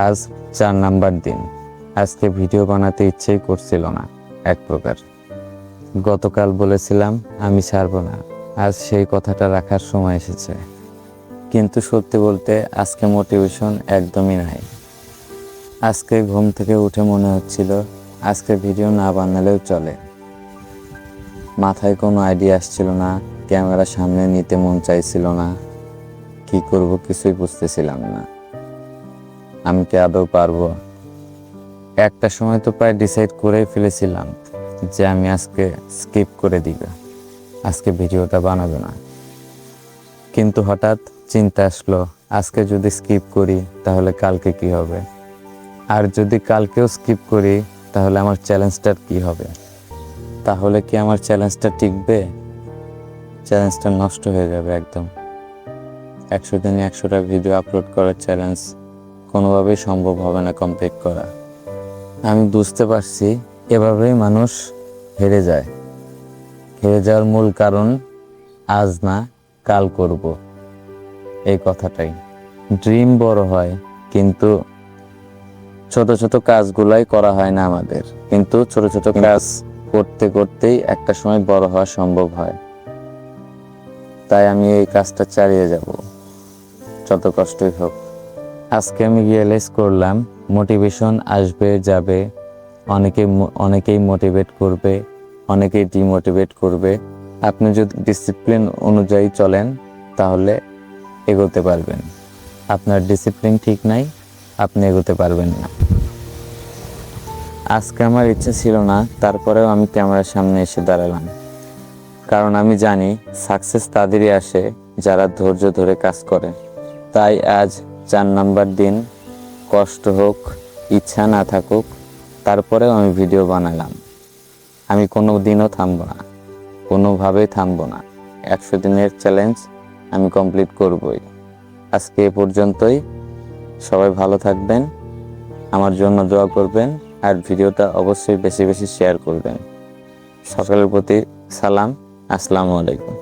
আজ 4 নাম্বার দিন। আজকে ভিডিও বানাতে ইচ্ছেই করছিল না এক প্রকার। গতকাল বলেছিলাম আমি ছাড়ব না, আজ সেই কথাটা রাখার সময় এসেছে। কিন্তু সত্যি বলতে আজকে মোটিভেশন একদমই নাই। আজকে ঘুম থেকে উঠে মনে হচ্ছিল আজকে ভিডিও না বানালেও চলে। মাথায় কোনো আইডিয়া আসছিল না, ক্যামেরা সামনে নিতে মন চাইছিল না, কি করব কিছুই বুঝতেছিলাম না। আমি কি আদৌ পারবো? একটা সময় তো প্রায় ডিসাইড করেই ফেলেছিলাম যে আমি আজকে স্কিপ করে দিব, আজকে ভিডিওটা বানাবো না। কিন্তু হঠাৎ চিন্তা আসলো আজকে যদি স্কিপ করি তাহলে কালকে কি হবে, আর যদি কালকেও স্কিপ করি তাহলে আমার চ্যালেঞ্জটার কি হবে? তাহলে কি আমার চ্যালেঞ্জটা টিকবে? চ্যালেঞ্জটা নষ্ট হয়ে যাবে একদম। 100 দিনে 100টা ভিডিও আপলোড করার চ্যালেঞ্জ কোনোভাবেই সম্ভব হবে না কমপ্লিট করা। আমি বুঝতে পারছি এভাবেই মানুষ হেরে যায়। হেরে যাওয়ার মূল কারণ আজ না কাল করব, এই কথাটাই। ড্রিম বড় হয় কিন্তু ছোট ছোট কাজগুলাই করা হয় না আমাদের। কিন্তু ছোট ছোট কাজ করতে করতেই একটা সময় বড় হওয়া সম্ভব হয়। তাই আমি এই কাজটা চালিয়ে যাব, যত কষ্টই হোক। আজকে আমি রিয়েলাইজ করলাম মোটিভেশন আসবে যাবে, অনেকেই মোটিভেট করবে, অনেকেই ডিমোটিভেট করবে। আপনি যদি ডিসিপ্লিন অনুযায়ী চলেন তাহলে এগোতে পারবেন। আপনার ডিসিপ্লিন ঠিক নাই, আপনি এগোতে পারবেন না। আজকে আমার ইচ্ছে ছিল না, তারপরেও আমি ক্যামেরার সামনে এসে দাঁড়ালাম। কারণ আমি জানি সাকসেস তাদেরই আসে যারা ধৈর্য ধরে কাজ করে। তাই আজ 4 নাম্বার দিন, কষ্ট হোক ইচ্ছা না থাকুক, তারপরেও আমি ভিডিও বানালাম। আমি কোনো দিনও থামবো না, কোনোভাবেই থামবো না। 100 দিনের চ্যালেঞ্জ আমি কমপ্লিট করবই। আজকে এ পর্যন্তই। সবাই ভালো থাকবেন, আমার জন্য দোয়া করবেন, আর ভিডিওটা অবশ্যই বেশি বেশি শেয়ার করবেন। সকলের প্রতি সালাম, আসসালামু আলাইকুম।